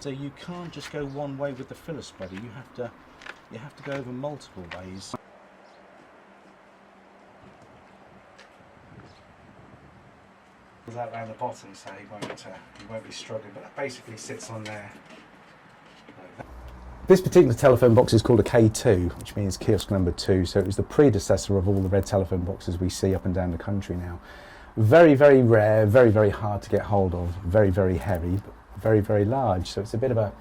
So you can't just go one way with the filler spreader. You have to go over multiple ways. That around the bottom, so he won't be struggling. But that basically sits on there. This particular telephone box is called a K2, which means kiosk number 2. So it was the predecessor of all the red telephone boxes we see up and down the country now. Very, very rare, very, very hard to get hold of, very, very heavy, but very, very large. So it's a bit of a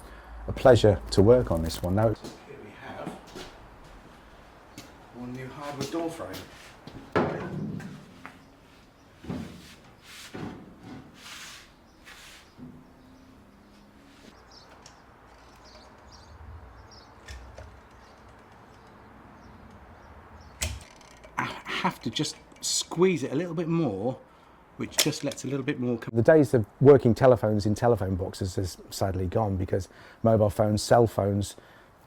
pleasure to work on this one. Now, here we have one new hardwood door frame. I have to just squeeze it a little bit more, which just lets a little bit more. The days of working telephones in telephone boxes is sadly gone, because mobile phones, cell phones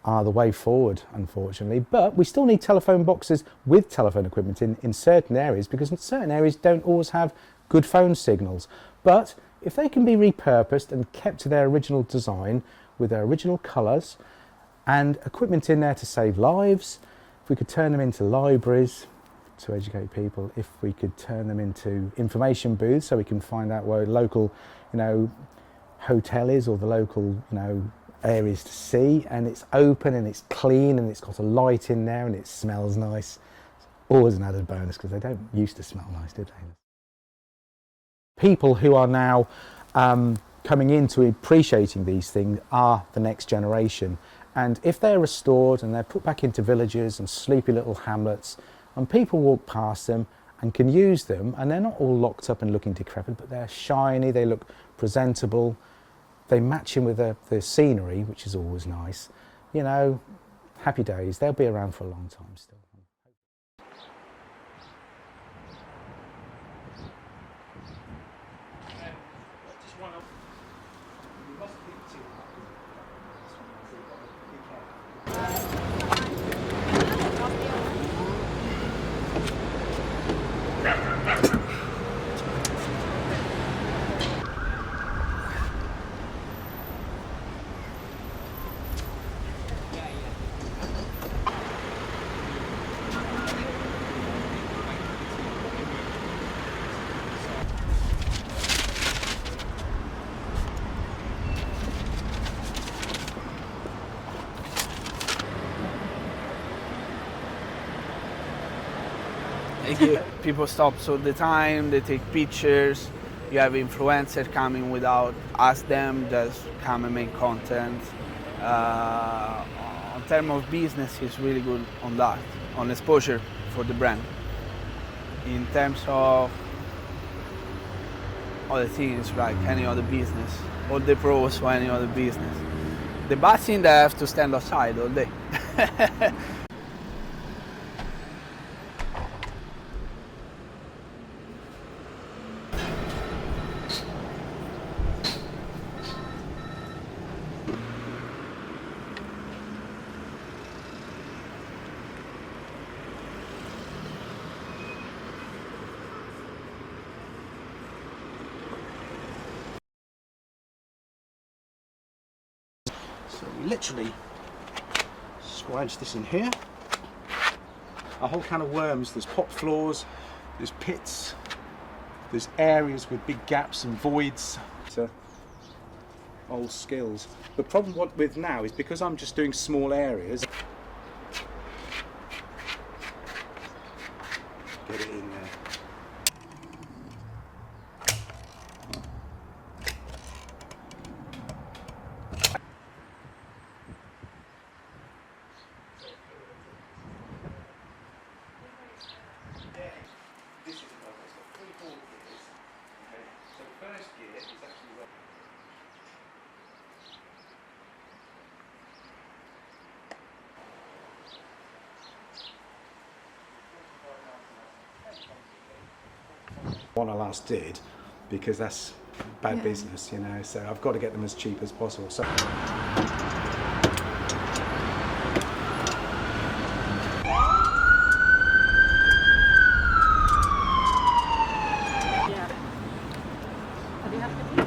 are the way forward, unfortunately. But we still need telephone boxes with telephone equipment in certain areas, because certain areas don't always have good phone signals. But if they can be repurposed and kept to their original design with their original colours and equipment in there to save lives, if we could turn them into libraries to educate people, if we could turn them into information booths so we can find out where local, hotel is, or the local, areas to see, and it's open and it's clean and it's got a light in there and it smells nice. It's always an added bonus, because they don't used to smell nice, did they? People who are now coming into appreciating these things are the next generation, and if they're restored and they're put back into villages and sleepy little hamlets, and people walk past them and can use them, and they're not all locked up and looking decrepit, but they're shiny, they look presentable, they match in with the scenery, which is always nice. Happy days. They'll be around for a long time still. People stop all the time, they take pictures, you have influencers coming without ask them, just come and make content. In terms of business, it's really good on that, on exposure for the brand. In terms of other things, like any other business, all the pros for any other business. The bad thing, they have to stand outside all day. So we literally squidge this in here. A whole can of worms. There's pop floors, there's pits, there's areas with big gaps and voids. So, old skills. The problem with now is, because I'm just doing small areas, get it in there. This is a motor. It's got 3 ball gears. Okay. So the first gear is actually where one I last did, because that's bad business, you know. So I've got to get them as cheap as possible. So. Yeah. What do you have to do?